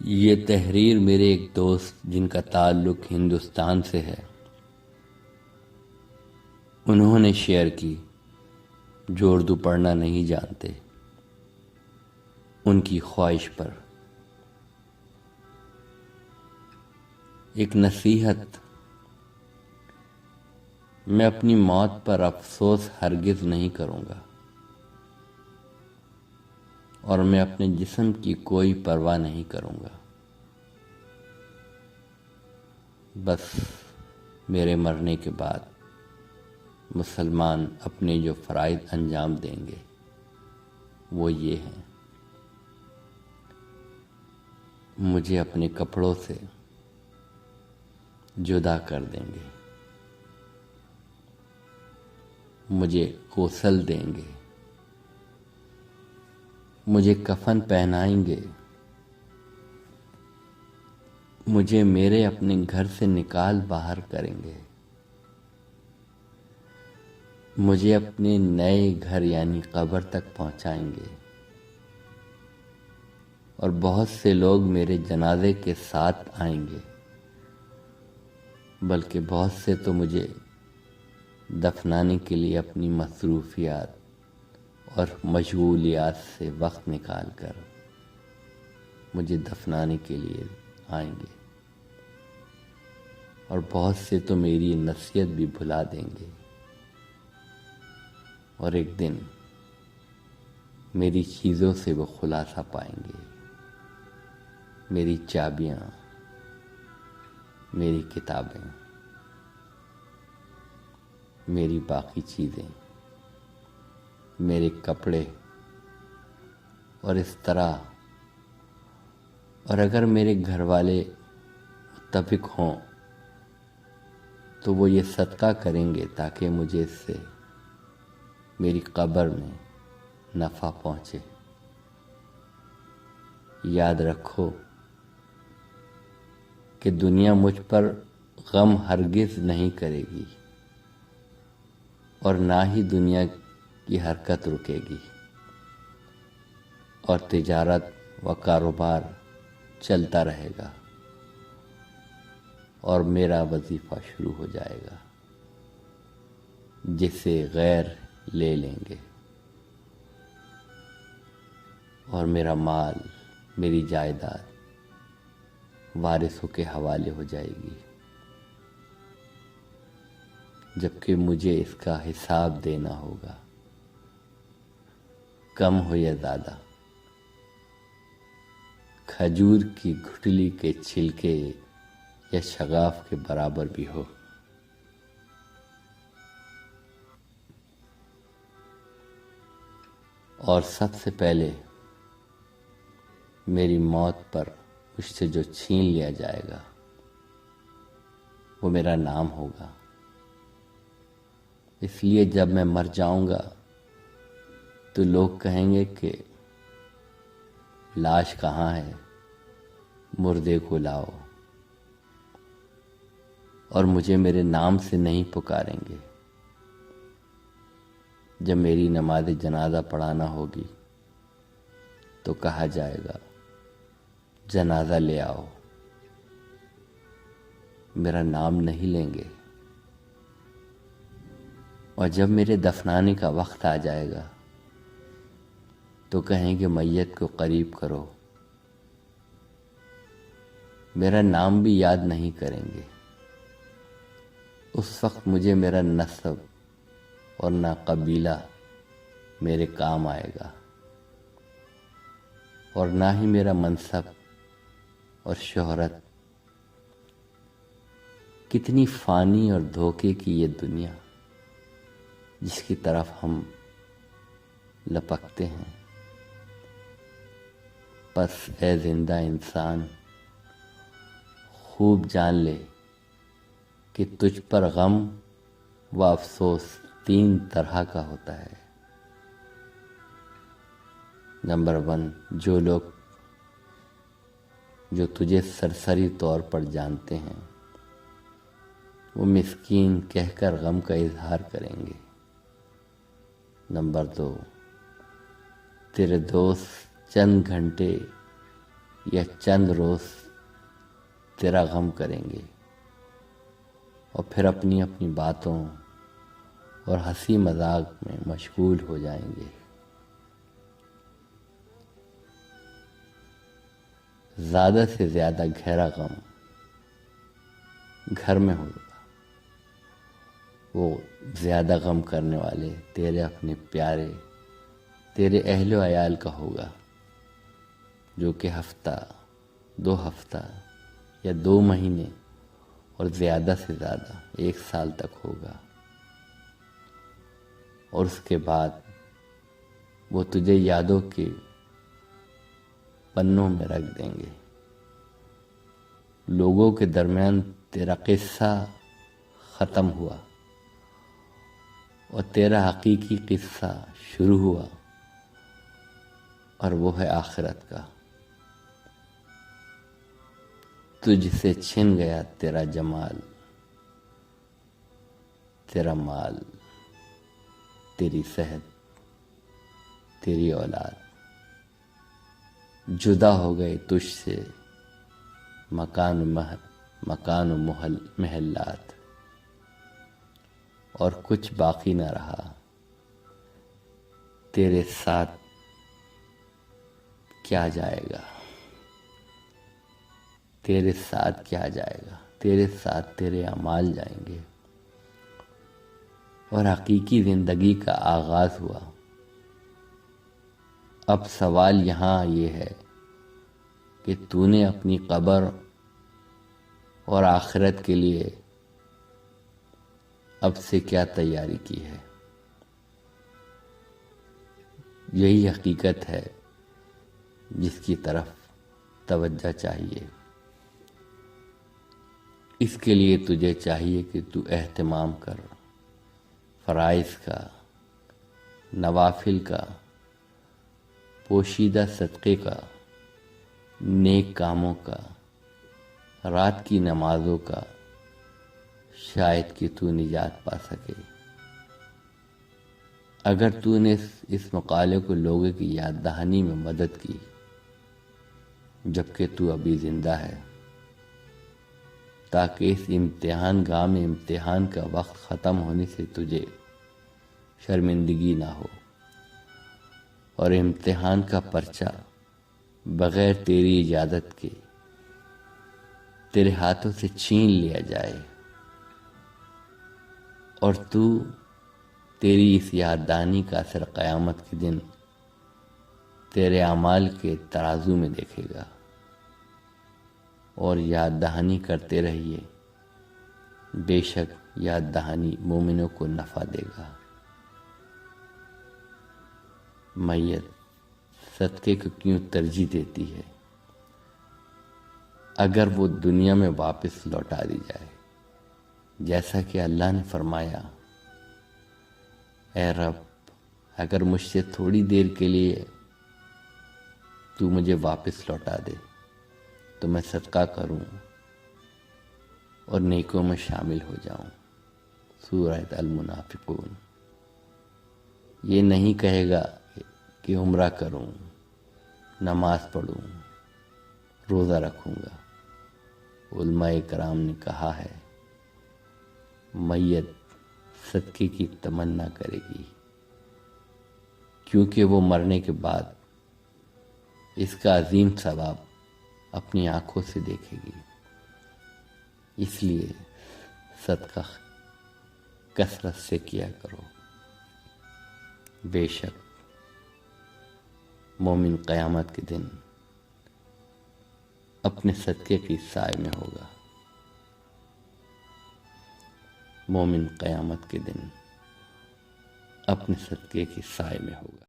یہ تحریر میرے ایک دوست جن کا تعلق ہندوستان سے ہے انہوں نے شیئر کی، جو اردو پڑھنا نہیں جانتے، ان کی خواہش پر۔ ایک نصیحت: میں اپنی موت پر افسوس ہرگز نہیں کروں گا، اور میں اپنے جسم کی کوئی پرواہ نہیں کروں گا۔ بس میرے مرنے کے بعد مسلمان اپنے جو فرائض انجام دیں گے وہ یہ ہیں: مجھے اپنے کپڑوں سے جدا کر دیں گے، مجھے غسل دیں گے، مجھے کفن پہنائیں گے، مجھے میرے اپنے گھر سے نکال باہر کریں گے، مجھے اپنے نئے گھر یعنی قبر تک پہنچائیں گے، اور بہت سے لوگ میرے جنازے کے ساتھ آئیں گے، بلکہ بہت سے تو مجھے دفنانے کے لیے اپنی مصروفیات اور مشغولیات سے وقت نکال کر مجھے دفنانے کے لیے آئیں گے، اور بہت سے تو میری نصیحت بھی بھلا دیں گے، اور ایک دن میری چیزوں سے وہ خلاصہ پائیں گے، میری چابیاں، میری کتابیں، میری باقی چیزیں، میرے کپڑے، اور اس طرح۔ اور اگر میرے گھر والے متفق ہوں تو وہ یہ صدقہ کریں گے تاکہ مجھے اس سے میری قبر میں نفع پہنچے۔ یاد رکھو کہ دنیا مجھ پر غم ہرگز نہیں کرے گی، اور نہ ہی دنیا کی حرکت رکے گی، اور تجارت و کاروبار چلتا رہے گا، اور میرا وظیفہ شروع ہو جائے گا جسے غیر لے لیں گے، اور میرا مال، میری جائیداد وارثوں کے حوالے ہو جائے گی، جبکہ مجھے اس کا حساب دینا ہوگا، کم ہو یا زیادہ۔ کھجور کی گٹھلی کے چھلکے یا شگاف کے برابر بھی ہو۔ اور سب سے پہلے میری موت پر مجھ سے جو چھین لیا جائے گا وہ میرا نام ہوگا۔ اس لیے جب میں مر جاؤں گا تو لوگ کہیں گے کہ لاش کہاں ہے، مردے کو لاؤ، اور مجھے میرے نام سے نہیں پکاریں گے۔ جب میری نماز جنازہ پڑھانا ہوگی تو کہا جائے گا جنازہ لے آؤ، میرا نام نہیں لیں گے۔ اور جب میرے دفنانے کا وقت آ جائے گا تو کہیں گے میت کو قریب کرو، میرا نام بھی یاد نہیں کریں گے۔ اس وقت مجھے میرا نسب اور نہ قبیلہ میرے کام آئے گا، اور نہ ہی میرا منصب اور شہرت۔ کتنی فانی اور دھوکے کی یہ دنیا جس کی طرف ہم لپکتے ہیں۔ پس اے زندہ انسان، خوب جان لے کہ تجھ پر غم و افسوس 3 طرح کا ہوتا ہے۔ نمبر 1، جو لوگ جو تجھے سرسری طور پر جانتے ہیں وہ مسکین کہہ کر غم کا اظہار کریں گے۔ نمبر 2، تیرے دوست چند گھنٹے یا چند روز تیرا غم کریں گے اور پھر اپنی اپنی باتوں اور ہنسی مذاق میں مشغول ہو جائیں گے۔ زیادہ سے زیادہ گہرا غم گھر میں ہوگا، وہ زیادہ غم کرنے والے تیرے اپنے پیارے، تیرے اہل و عیال کا ہوگا، جو کہ ہفتہ، 2 ہفتہ یا 2 مہینے اور زیادہ سے زیادہ 1 سال تک ہوگا، اور اس کے بعد وہ تجھے یادوں کے پنوں میں رکھ دیں گے۔ لوگوں کے درمیان تیرا قصہ ختم ہوا اور تیرا حقیقی قصہ شروع ہوا، اور وہ ہے آخرت کا۔ تجھ سے چھن گیا تیرا جمال، تیرا مال، تیری صحت، تیری اولاد، جدا ہو گئے تجھ سے مکان و محلات، اور کچھ باقی نہ رہا تیرے ساتھ کیا جائے گا، تیرے ساتھ کیا جائے گا، تیرے ساتھ تیرے اعمال جائیں گے، اور حقیقی زندگی کا آغاز ہوا۔ اب سوال یہاں یہ ہے کہ تو نے اپنی قبر اور آخرت کے لیے اب سے کیا تیاری کی ہے؟ یہی حقیقت ہے جس کی طرف توجہ چاہیے۔ اس کے لیے تجھے چاہیے کہ تو اہتمام کر فرائض کا، نوافل کا، پوشیدہ صدقے کا، نیک کاموں کا، رات کی نمازوں کا، شاید کہ تو نجات پا سکے۔ اگر تو نے اس مقالے کو لوگوں کی یاد دہانی میں مدد کی جبکہ تو ابھی زندہ ہے، تاکہ اس امتحان گاہ میں امتحان کا وقت ختم ہونے سے تجھے شرمندگی نہ ہو، اور امتحان کا پرچہ بغیر تیری اجازت کے تیرے ہاتھوں سے چھین لیا جائے، اور تو تیری اس یاد دہانی کا اثر قیامت کے دن تیرے اعمال کے ترازو میں دیکھے گا۔ اور یاد دہانی کرتے رہیے، بے شک یاد دہانی مومنوں کو نفع دے گا۔ میت صدقے کو کیوں ترجیح دیتی ہے؟ اگر وہ دنیا میں واپس لوٹا دی جائے، جیسا کہ اللہ نے فرمایا، اے رب، اگر مجھ سے تھوڑی دیر کے لیے تو مجھے واپس لوٹا دے تو میں صدقہ کروں اور نیکوں میں شامل ہو جاؤں۔ سورہ المنافقون۔ یہ نہیں کہے گا کہ عمرہ کروں، نماز پڑھوں، روزہ رکھوں گا۔ علماء کرام نے کہا ہے، میت صدقے کی تمنا کرے گی، کیونکہ وہ مرنے کے بعد اس کا عظیم ثواب اپنی آنکھوں سے دیکھے گی۔ اس لیے صدقہ کثرت سے کیا کرو۔ بے شک مومن قیامت کے دن اپنے صدقے کی سائے میں ہوگا۔ مومن قیامت کے دن اپنے صدقے کی سائے میں ہوگا۔